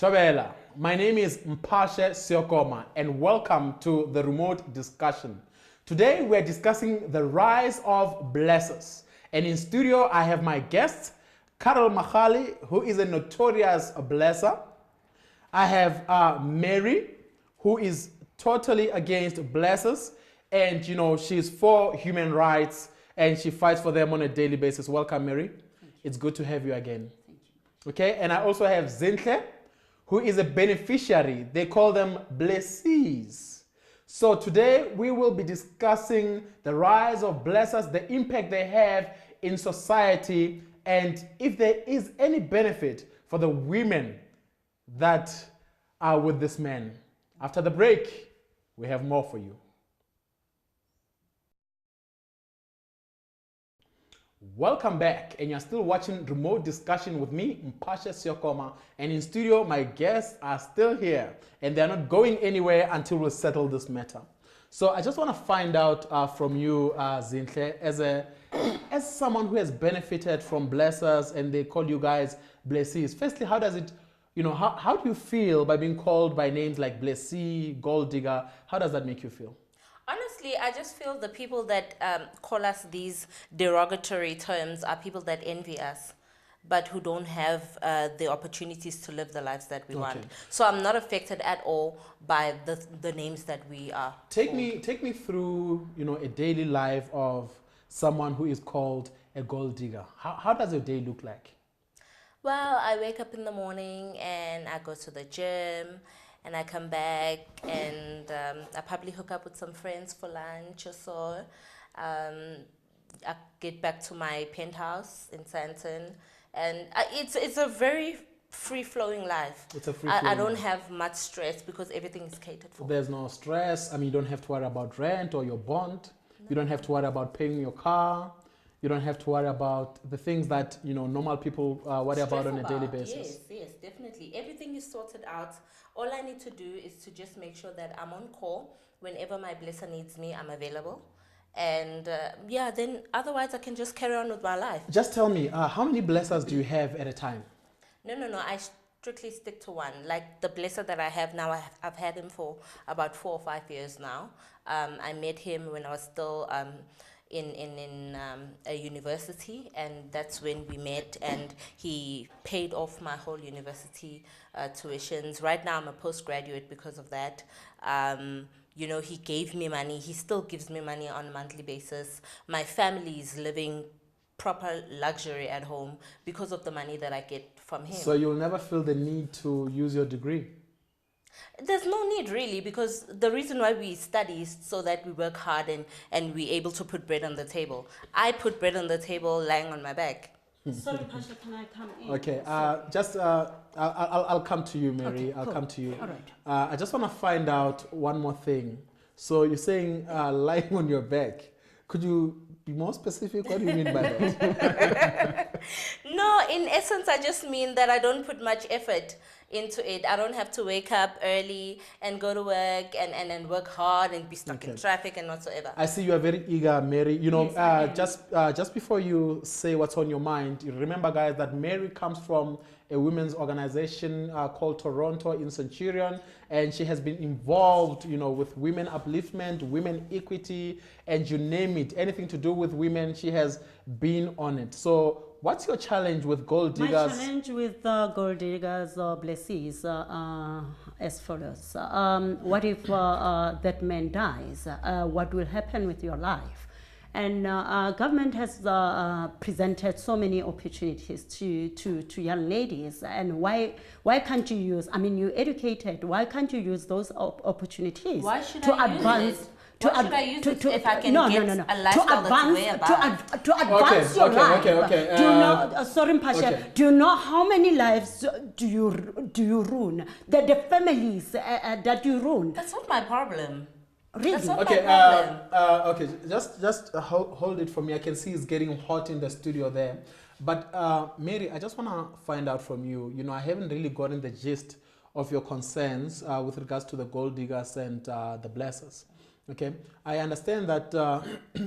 Tobela, my name is Mpashe Siokoma and welcome to the remote discussion. Today we're discussing the rise of blessers. And in studio I have my guest, Carol Machali, who is a notorious blesser. I have Mary, who is totally against blessers. And she's for human rights and she fights for them on a daily basis. Welcome, Mary. It's good to have you again. Thank you. Okay, and I also have Zinhle, who is a beneficiary. They call them blessees. So today we will be discussing the rise of blessers, the impact they have in society, and if there is any benefit for the women that are with this man. After the break, we have more for you. Welcome back, and you're still watching Remote Discussion with me, Mpashe Siokoma, and in studio, my guests are still here, and they're not going anywhere until we settle this matter. So I just want to find out from you, Zinhle, as someone who has benefited from blessers, and they call you guys blessees. Firstly, how does it, how do you feel by being called by names like blessee, gold digger? How does that make you feel? Honestly, I just feel the people that call us these derogatory terms are people that envy us, but who don't have the opportunities to live the lives that we want. So I'm not affected at all by the names that we are. Take me through a daily life of someone who is called a gold digger. How does your day look like? Well, I wake up in the morning and I go to the gym. And I come back and I probably hook up with some friends for lunch or so. I get back to my penthouse in Sandton. And it's a very free-flowing life. It's a free-flowing I don't have much stress because everything is catered for. There's no stress. I mean, you don't have to worry about rent or your bond. No. You don't have to worry about paying your car. You don't have to worry about the things that normal people worry about on a daily basis. Yes, definitely. Everything is sorted out. All I need to do is to just make sure that I'm on call. Whenever my blesser needs me, I'm available. And then otherwise I can just carry on with my life. Just tell me, how many blessers do you have at a time? No. I strictly stick to one. Like the blesser that I have now, I've had him for about 4 or 5 years now. I met him when I was still in a university, and that's when we met, and he paid off my whole university tuitions. Right now I'm a postgraduate because of that. He gave me money. He still gives me money on a monthly basis. My family is living proper luxury at home because of the money that I get from him. So you'll never feel the need to use your degree? There's no need really, because the reason why we study is so that we work hard and we're able to put bread on the table. I put bread on the table lying on my back. Sorry, Pasha, can I come in? Okay, I'll come to you, Mary. Okay, I'll cool. come to you. All right. I just want to find out one more thing. So you're saying lying on your back. Could you be more specific? What do you mean by that? No, in essence, I just mean that I don't put much effort into it. I don't have to wake up early and go to work and work hard and be stuck in traffic and whatsoever. I see you are very eager, Mary. Yes, just before you say what's on your mind, you remember, guys, that Mary comes from a women's organization called Toronto in Centurion, and she has been involved, with women upliftment, women equity, and you name it, anything to do with women, she has been on it. So what's your challenge with gold diggers? My challenge with gold diggers or blessees as follows. What if that man dies? What will happen with your life? And government has presented so many opportunities to young ladies. And why can't you use, you're educated, why can't you use those opportunities Why should to I advance? use it? Why should I use it if I can get a lifestyle that's way above? To advance your life. Okay. Do you know, sorry, Pasha, okay. do you know how many lives do you ruin? The families that you ruin. That's not my problem. Really? That's not Okay, my problem. okay, just hold it for me. I can see it's getting hot in the studio there. But Mary, I just want to find out from you, I haven't really gotten the gist of your concerns with regards to the gold diggers and the blessers. Okay, I understand that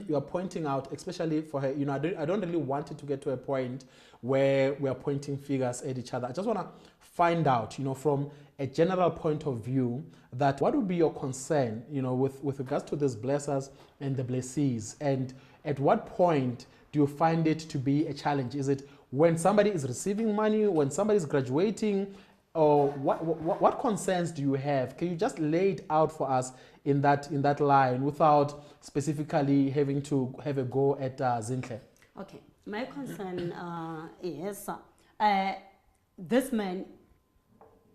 you are pointing out, especially for her. I don't really want it to get to a point where we are pointing fingers at each other. I just want to find out, from a general point of view, that what would be your concern, with regards to these blessers and the blessees, and at what point do you find it to be a challenge? Is it when somebody is receiving money, when somebody is graduating, or what concerns do you have? Can you just lay it out for us in that line without specifically having to have a go at Zinhle? Okay, my concern is this man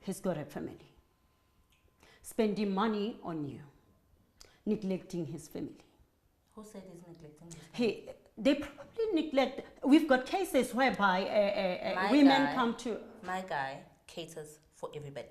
has got a family, spending money on you, neglecting his family. Who said he's neglecting his family? They probably neglect. We've got cases whereby women come to. My guy caters for everybody.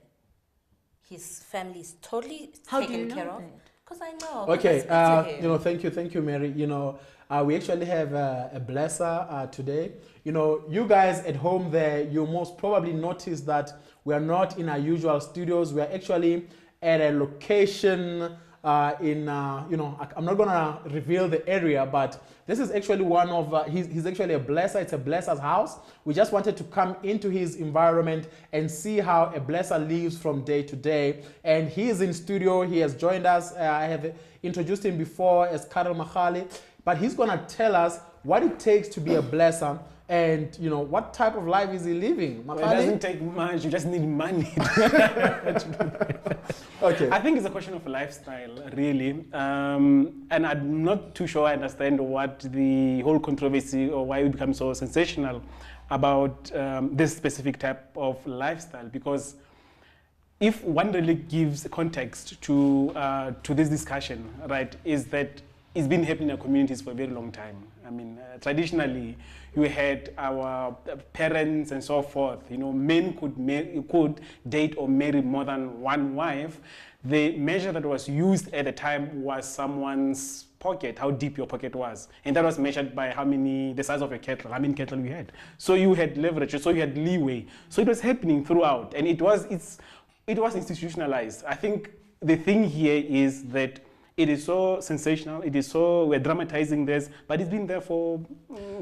His family is totally How taken do you know care of. that? Because I know. Okay, thank you, Mary. We actually have a blesser today. You guys at home there, you most probably noticed that we are not in our usual studios. We are actually at a location I'm not gonna reveal the area, but this is actually one of he's actually a blesser. It's a blesser's house. We just wanted to come into his environment and see how a blesser lives from day to day. And he is in studio. He has joined us. I have introduced him before as Karel Mahali, but he's gonna tell us what it takes to be a blesser. And what type of life is he living? Well, it doesn't take much. You just need money. Okay. I think it's a question of lifestyle, really. And I'm not too sure I understand what the whole controversy or why it becomes so sensational about this specific type of lifestyle. Because if one really gives context to this discussion, right, is that it's been happening in our communities for a very long time. I mean, traditionally, you had our parents and so forth. Men could date or marry more than one wife. The measure that was used at the time was someone's pocket, how deep your pocket was. And that was measured by the size of your kettle, how many kettle you had. So you had leverage, so you had leeway. So it was happening throughout, and it was institutionalized. I think the thing here is that it is so sensational. It is so, we're dramatizing this, but it's been there for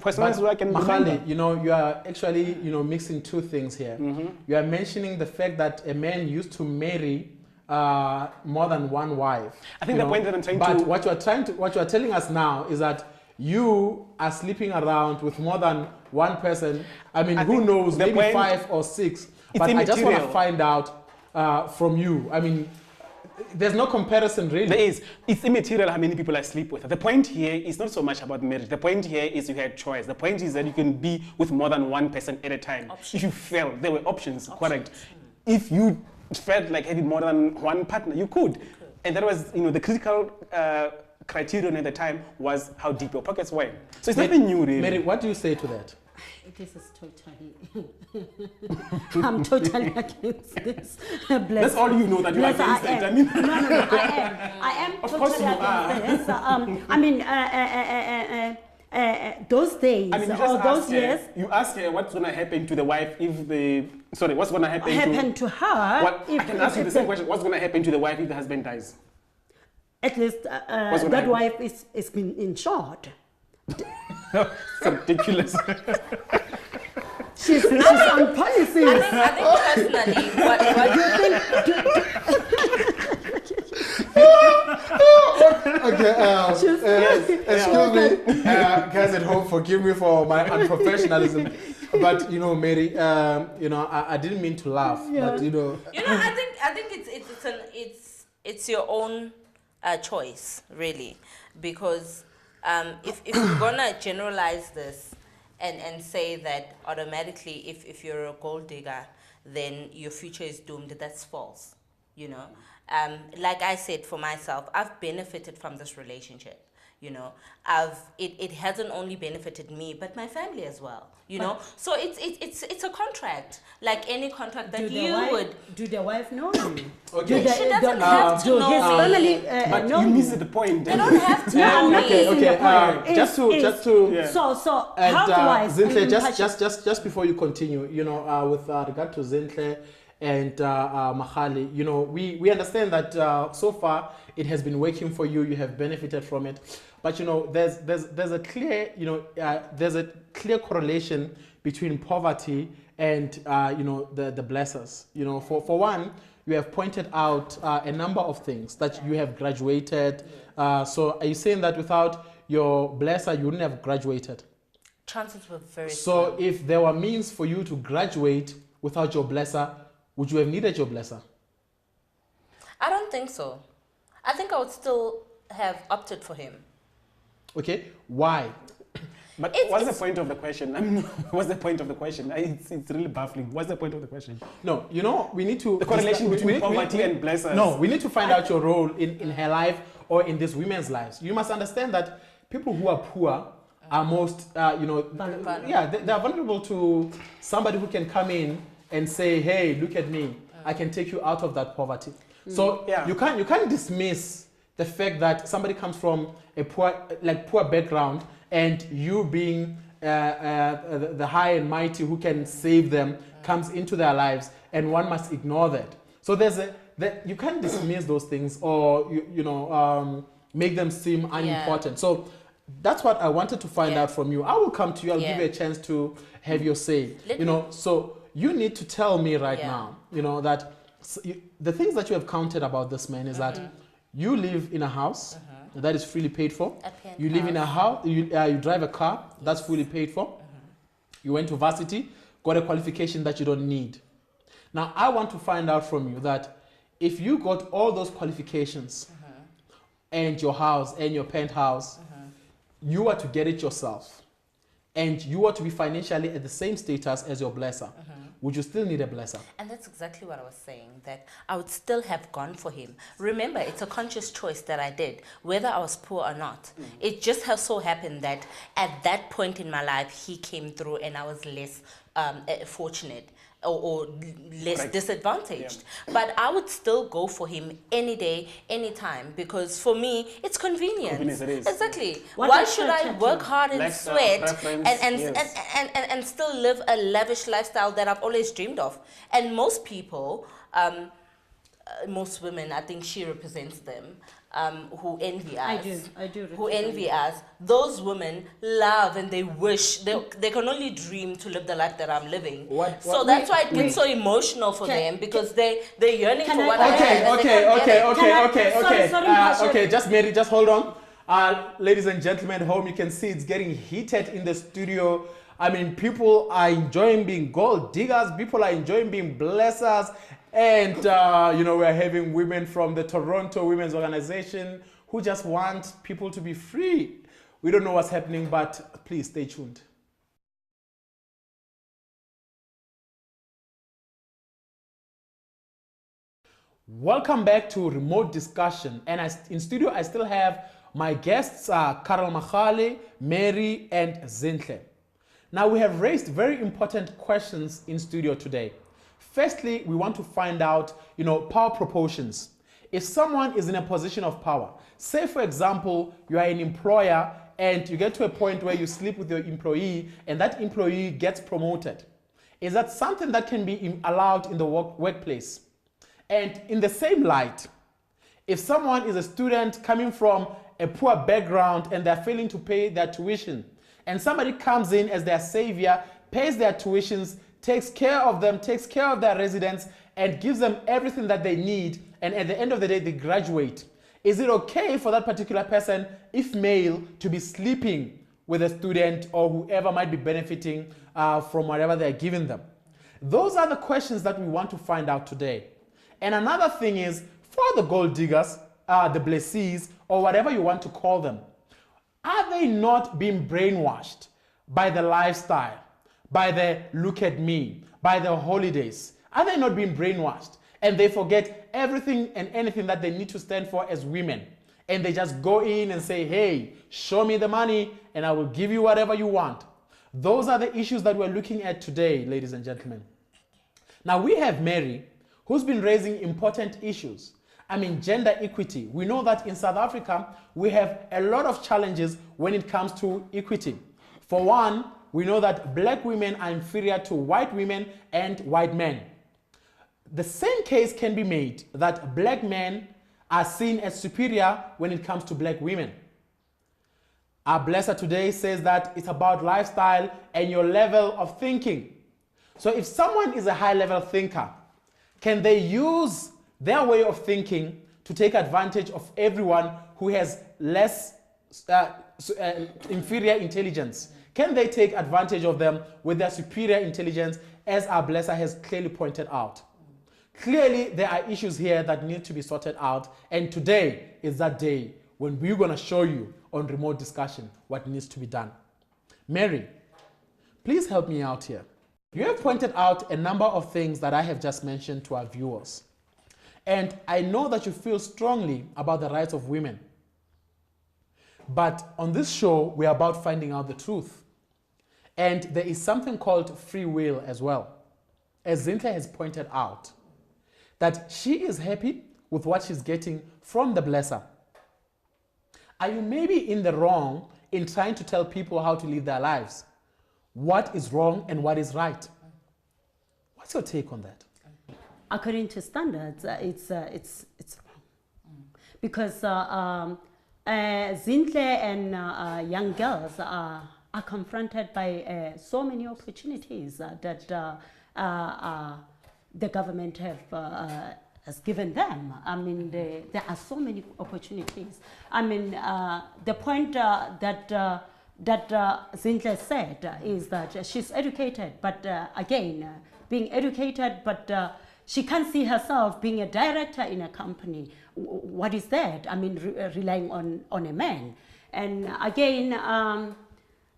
as long as I can remember. Mahali, you are actually, mixing two things here. Mm-hmm. You are mentioning the fact that a man used to marry more than one wife. I think the point that I'm trying to. But what you are telling us now is that you are sleeping around with more than one person. I mean, who knows? Maybe 5 or 6. But I just want to find out from you. I mean, there's no comparison, really. There is. It's immaterial how many people I sleep with. The point here is not so much about marriage. The point here is you had choice. The point is that you can be with more than one person at a time. Options. If you felt there were options, correct. If you felt like having more than one partner, you could. And that was, the critical criterion at the time was how deep your pockets were. So it's nothing new, really. Mary, what do you say to that? This is totally. I'm totally against this. That's all you know, that you are against it. I mean, no, I am Of totally course you are. against this. I mean, those days, I mean, or those years. You ask her what's going to happen to the wife what's going to happen to her. I can ask you the same question. What's going to happen to the wife if the husband dies? At least that wife is insured. It's ridiculous. She's on policies. I think personally, what Do you think? Excuse me, guys at home, forgive me for my unprofessionalism. But Mary, I didn't mean to laugh. Yeah. But I think it's your own choice, really, because if you're gonna generalize this and say that automatically if you're a gold digger then your future is doomed, that's false. Like I said, for myself, I've benefited from this relationship. It hasn't only benefited me but my family as well. So it's a contract, like any contract that would. Do the wife know you? Okay. She doesn't have to know his me. family But know you you. missed the point. They don't have to know I'm not me. missing the point. Just to Yeah. So and health-wise, Zinhle, just before you continue, with regard to Zinhle and Mahali, you know, we understand that so far it has been working for you. You have benefited from it, but you know, there's a clear, you know, there's a clear correlation between poverty and you know, the blessers. You know, for one, you have pointed out a number of things that you have graduated. So are you saying that without your blesser, you wouldn't have graduated? Chances were very So slim. if there were means for you to graduate without your blesser, would you have needed your blesser? I don't think so. I think I would still have opted for him. Okay, why? But It's- what's the it's- point of the question? I mean, what's the point of the question? It's really baffling. What's the point of the question? No, you know, we need to... The correlation between poverty and blessers. No, we need to find out your role in her life or in these women's lives. You must understand that people who are poor are most, you know... Vulnerable. Yeah, they are vulnerable to somebody who can come in and say, hey, look at me. I can take you out of that poverty. So Yeah. you can't dismiss the fact that somebody comes from a poor background and you being the high and mighty who can save them comes into their lives, and one must ignore that. So you can't dismiss those things or make them seem unimportant. So that's what I wanted to find out from you. I will come to you. I'll give you a chance to have your say. So you need to tell me right now, you know, that the things that you have counted about this man is that you live in a house that is freely paid for. You live in a house, you drive a car that's fully paid for. You went to varsity, got a qualification that you don't need. Now, I want to find out from you that if you got all those qualifications and your house and your penthouse, you are to get it yourself, and you are to be financially at the same status as your blesser, would you still need a blesser? And that's exactly what I was saying, that I would still have gone for him. Remember, it's a conscious choice that I did, whether I was poor or not. It just has so happened that at that point in my life, he came through and I was less fortunate or less disadvantaged. But I would still go for him any day, any time, because for me, it's convenience. Convenience it is. Exactly. What Why else should should I I work do? hard and Lifestyle, sweat preference, yes. and still live a lavish lifestyle that I've always dreamed of? And most people, most women, I think she represents them, who envy us. I do Who represent envy us. Those women love and they wish, they can only dream to live the life that I'm living. So that's why it gets so emotional for them, because they're yearning for what I have. and they can't get it. Okay, just Mary, just hold on. Ladies and gentlemen at home, you can see it's getting heated in the studio. I mean, people are enjoying being gold diggers. People are enjoying being blessers. And, you know, we're having women from the Toronto Women's Organization who just want people to be free. We don't know what's happening, but please stay tuned. Welcome back to Remote Discussion. And in studio, I still have my guests, Karel Mahali, Mary, and Zinhle. Now, we have raised very important questions in studio today. Firstly, we want to find out, you know, power proportions. If someone is in a position of power, say for example, you are an employer and you get to a point where you sleep with your employee and that employee gets promoted, is that something that can be allowed in the workplace? And in the same light, if someone is a student coming from a poor background and they're failing to pay their tuition, and somebody comes in as their savior, pays their tuitions, takes care of them, takes care of their residents, and gives them everything that they need, and at the end of the day, they graduate. Is it okay for that particular person, if male, to be sleeping with a student or whoever might be benefiting from whatever they're giving them? Those are the questions that we want to find out today. And another thing is, for the gold diggers, the blessees, or whatever you want to call them, are they not being brainwashed by the lifestyle, by the look at me, by the holidays? Are they not being brainwashed? And they forget everything and anything that they need to stand for as women. And they just go in and say, hey, show me the money and I will give you whatever you want. Those are the issues that we're looking at today, ladies and gentlemen. Now we have Mary, who's been raising important issues. I mean, gender equity. We know that in South Africa, we have a lot of challenges when it comes to equity. For one, we know that black women are inferior to white women and white men. The same case can be made that black men are seen as superior when it comes to black women. Our blesser today says that it's about lifestyle and your level of thinking. So if someone is a high-level thinker, can they use their way of thinking to take advantage of everyone who has less inferior intelligence? Can they take advantage of them with their superior intelligence, as our blesser has clearly pointed out? Clearly, there are issues here that need to be sorted out, and today is that day when we're going to show you on remote discussion what needs to be done. Mary, please help me out here. You have pointed out a number of things that I have just mentioned to our viewers. And I know that you feel strongly about the rights of women. But on this show, we're about finding out the truth. And there is something called free will as well. As Zinhle has pointed out, that she is happy with what she's getting from the blesser. Are you maybe in the wrong in trying to tell people how to live their lives? What is wrong and what is right? What's your take on that? According to standards, it's wrong. Because Zinhle and young girls are confronted by so many opportunities that the government has given them. I mean, there are so many opportunities. I mean, the point that Zinhle said is that she's educated, but again, being educated, but she can't see herself being a director in a company. What is that? I mean, relying on a man. And again,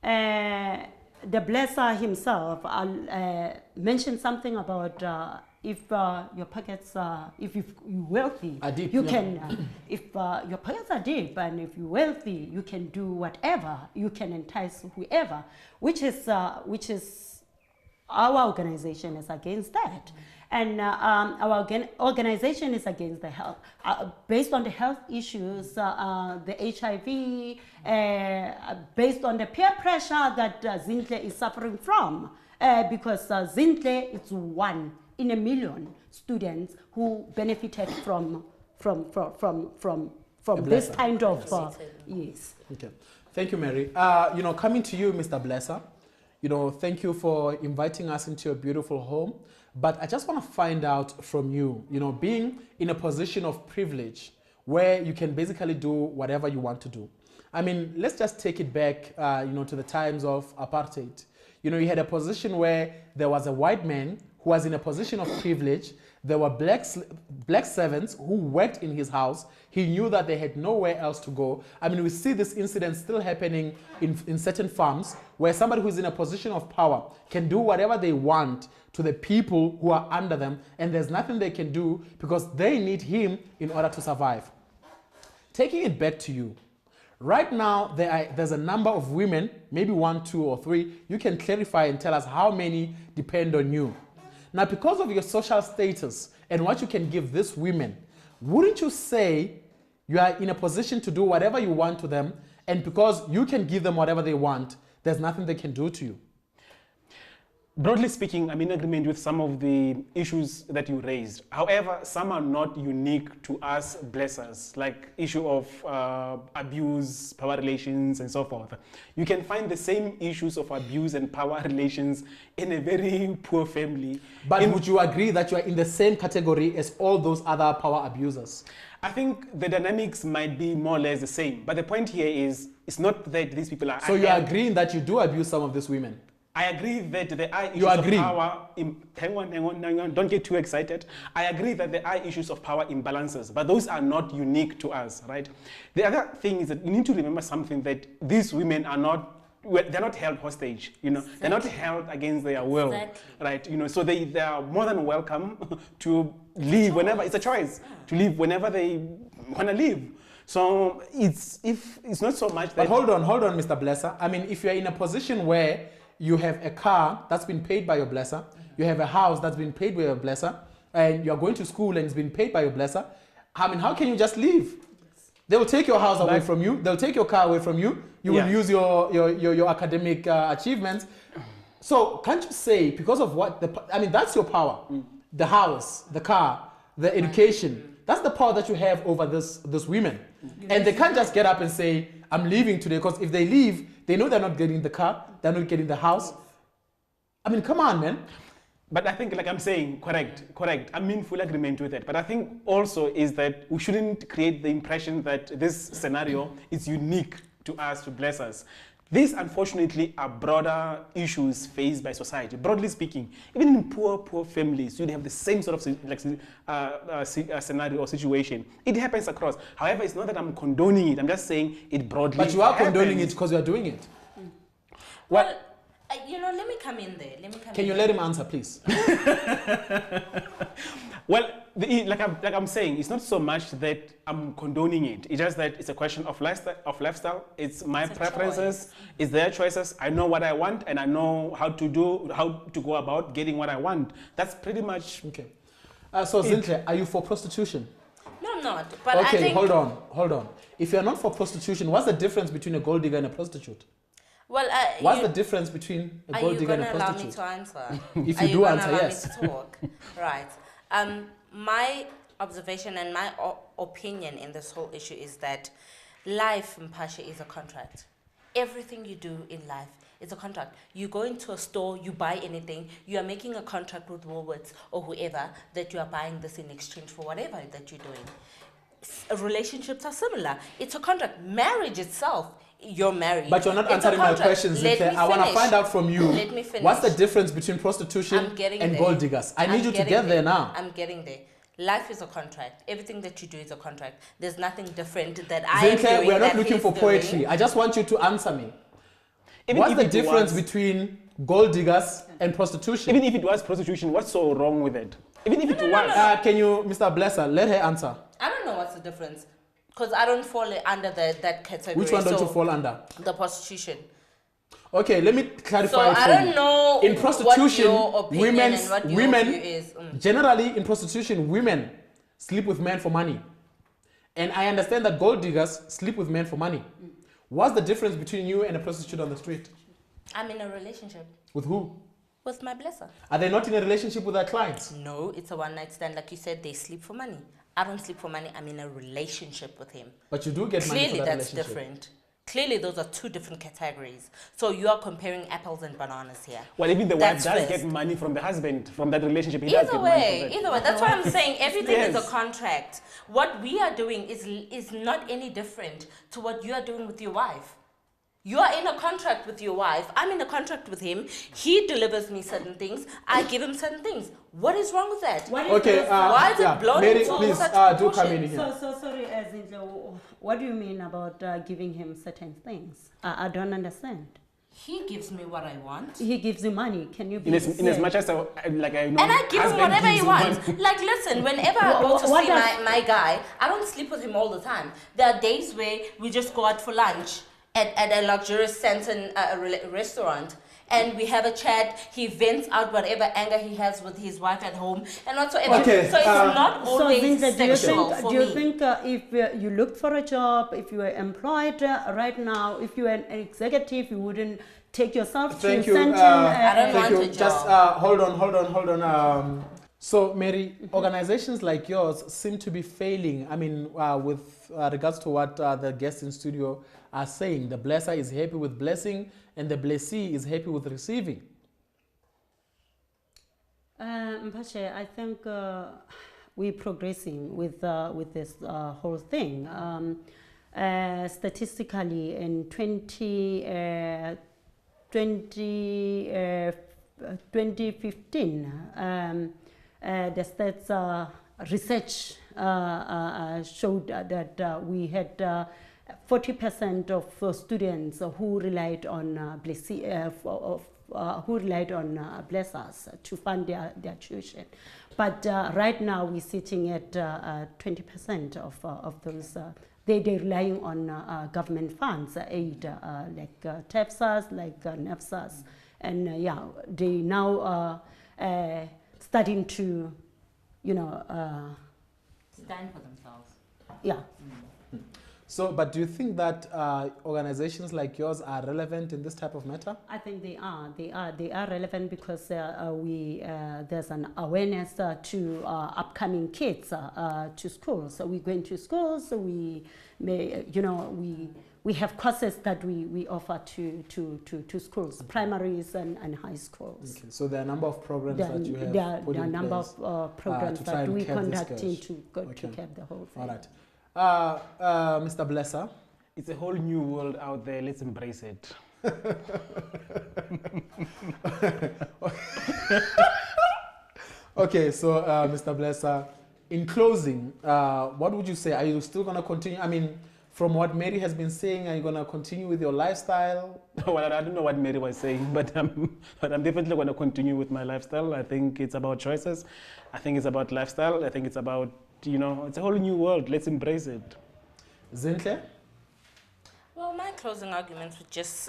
the blesser himself mentioned something about if your pockets, if you're wealthy, deep, you can, if your pockets are deep and if you're wealthy, you can do whatever, you can entice whoever, which is our organization is against that. And our organization is against the health, based on the health issues, the HIV, based on the peer pressure that Zinhle is suffering from, because Zinhle is one in a million students who benefited from this kind of yes. Okay, thank you, Mary. Coming to you, Mr. Blesser. Thank you for inviting us into your beautiful home. But I just want to find out from you, being in a position of privilege where you can basically do whatever you want to do. I mean, let's just take it back, to the times of apartheid. You had a position where there was a white man who was in a position of privilege. There were black servants who worked in his house. He knew that they had nowhere else to go. I mean, we see this incident still happening in certain farms where somebody who's in a position of power can do whatever they want to the people who are under them, and there's nothing they can do because they need him in order to survive. Taking it back to you, right now there's a number of women, maybe 1, 2, or 3. You can clarify and tell us how many depend on you. Now, because of your social status and what you can give these women, wouldn't you say you are in a position to do whatever you want to them, and because you can give them whatever they want, there's nothing they can do to you? Broadly speaking, I'm in agreement with some of the issues that you raised. However, some are not unique to us blessers, like issue of abuse, power relations, and so forth. You can find the same issues of abuse and power relations in a very poor family. But would you agree that you are in the same category as all those other power abusers? I think the dynamics might be more or less the same. But the point here is, it's not that these people are... So you're agreeing that you do abuse some of these women? I agree that there are issues of power. Hang on, don't get too excited. I agree that there are issues of power imbalances, but those are not unique to us, right? The other thing is that you need to remember something, that these women are not, they're not held hostage, Exactly. They're not held against their will, exactly. Right? So they are more than welcome to leave whenever, it's a choice, to leave whenever they want to leave. So it's not so much that... But hold on, Mr. Blesser. I mean, if you're in a position where you have a car that's been paid by your blesser, you have a house that's been paid by your blesser, and you're going to school and it's been paid by your blesser, I mean, how can you just leave? They will take your house away from you, they'll take your car away from you, you will use your academic achievements. So can't you say, because of what, I mean, that's your power. the house, the car, the education. That's the power that you have over this women. And they can't just get up and say, I'm leaving today, because if they leave, they know they're not getting the car, they're not getting the house. I mean, come on, man. But I think, like I'm saying, correct. I'm in full agreement with it. But I think also is that we shouldn't create the impression that this scenario is unique to us, to bless us. These, unfortunately, are broader issues faced by society. Broadly speaking, even in poor families, you'd have the same sort of scenario or situation. It happens across. However, it's not that I'm condoning it. I'm just saying it broadly But you are happens. condoning it because you are doing it. Well, let me come in there. Can you let him answer, please? Well, like I'm saying, it's not so much that I'm condoning it. It's just that it's a question of lifestyle. It's my preferences. It's their choices. I know what I want, and I know how to go about getting what I want. That's pretty much okay. So Zintle, are you for prostitution? No, I'm not. But okay, I think, hold on. If you're not for prostitution, what's the difference between a gold digger and a prostitute? Well, what's the difference between a gold digger and a prostitute? Are you going to allow me to answer? If you do answer, yes. yes. Me to talk? Right. My observation and my opinion in this whole issue is that life, Mpashe, is a contract. Everything you do in life is a contract. You go into a store, you buy anything, you are making a contract with Woolworths or whoever that you are buying this in exchange for whatever that you're doing. Relationships are similar. It's a contract. Marriage itself, you're married. But you're not answering my questions, Zintle. I want to find out from you. Let me finish. What's the difference between prostitution and gold diggers? I need you to get there now. I'm getting there. Life is a contract. Everything that you do is a contract. There's nothing different that I am doing. We are not looking for poetry. I just want you to answer me. What's the difference between gold diggers and prostitution? Even if it was prostitution, what's so wrong with it? Even if it was. Can you, Mr. Blesser, let her answer? I don't know what's the difference. Because I don't fall under that category. Which one don't you fall under? The prostitution. Okay, let me clarify. So I don't know in prostitution, what your opinion and what your view is. Generally, in prostitution, women sleep with men for money. And I understand that gold diggers sleep with men for money. What's the difference between you and a prostitute on the street? I'm in a relationship. With who? With my blesser. Are they not in a relationship with their clients? No, it's a one-night stand. Like you said, they sleep for money. I don't sleep for money. I'm in a relationship with him. But you do get money for that relationship. Clearly, that's different. Clearly, those are two different categories. So you are comparing apples and bananas here. Well, even the wife does get money from the husband, from that relationship. Either way. That's why I'm saying everything is a contract. What we are doing is not any different to what you are doing with your wife. You are in a contract with your wife. I'm in a contract with him. He delivers me certain things. I give him certain things. What is wrong with that? Why is it blown Mary, into please, such do come in here. So sorry, Zintle, what do you mean about giving him certain things? I don't understand. He gives me what I want. He gives you money. Can you be in as much as I know? And I give him whatever he wants. Like, listen, whenever I go to see my guy, I don't sleep with him all the time. There are days where we just go out for lunch at a luxurious Santon restaurant, and we have a chat. He vents out whatever anger he has with his wife at home and whatsoever. Okay, so it's not always sexual for me. Do you think if you looked for a job, if you were employed right now, if you were an executive, you wouldn't take yourself to Santon? I don't want a job. Just hold on. So, Mary, organizations like yours seem to be failing. I mean, with regards to what the guests in studio are saying, the blesser is happy with blessing and the blessee is happy with receiving. Mpashe, I think we're progressing with this whole thing. Statistically, in 2015, the stats research showed that we had 40% of students who relied on blessers to fund their tuition. But right now we're sitting at 20% of those. They're relying on government funds, aid like TEPSAS, like NEPSAS, and they now starting to, stand for themselves. Yeah. So, but do you think that organizations like yours are relevant in this type of matter? I think they are. They are relevant because there's an awareness to upcoming kids to schools. So we go into schools. So we may, we have courses that we offer to schools, primaries and high schools. Okay. So there are a number of programs that you have put there are in a number place, of programs to try that and we curb this conduct scourge. to curb the whole thing. All right. Mr. Blesser. It's a whole new world out there. Let's embrace it. Okay, so Mr. Blesser, in closing, what would you say? Are you still going to continue? I mean, from what Mary has been saying, are you going to continue with your lifestyle? Well, I don't know what Mary was saying, but I'm definitely going to continue with my lifestyle. I think it's about choices. I think it's about lifestyle. I think it's about, it's a whole new world. Let's embrace it. Zinhle? Well, my closing arguments would just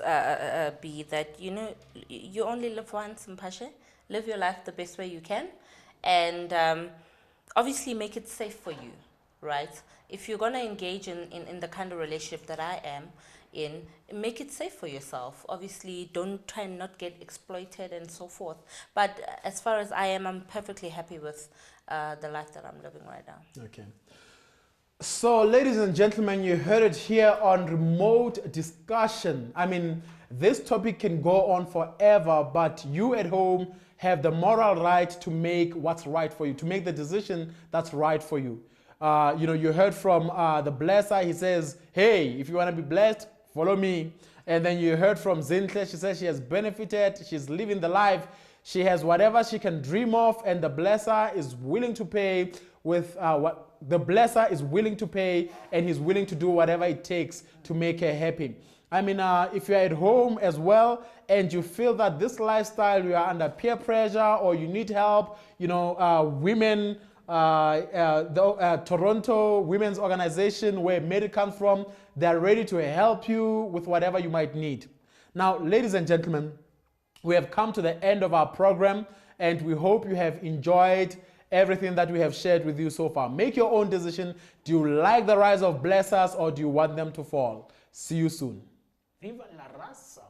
be that, you only live once, Mpashe. Live your life the best way you can. And obviously make it safe for you, right? If you're going to engage in the kind of relationship that I am in, make it safe for yourself. Obviously, don't try and not get exploited and so forth. But as far as I am, I'm perfectly happy with the life that I'm living right now. Okay. So, ladies and gentlemen, you heard it here on Remote Discussion. I mean, this topic can go on forever, but you at home have the moral right to make what's right for you, to make the decision that's right for you. You heard from the blesser. He says, hey, if you want to be blessed, follow me. And then you heard from Zinhle. She says she has benefited. She's living the life. She has whatever she can dream of, and the blesser is willing to pay with what the blesser is willing to pay, and he's willing to do whatever it takes to make her happy. I mean, if you're at home as well and you feel that this lifestyle, you are under peer pressure or you need help, women, the Toronto Women's Organization, where Mary comes from, they're ready to help you with whatever you might need. Now, ladies and gentlemen, we have come to the end of our program, and we hope you have enjoyed everything that we have shared with you so far. Make your own decision. Do you like the rise of blessers, or do you want them to fall? See you soon. Viva la raza!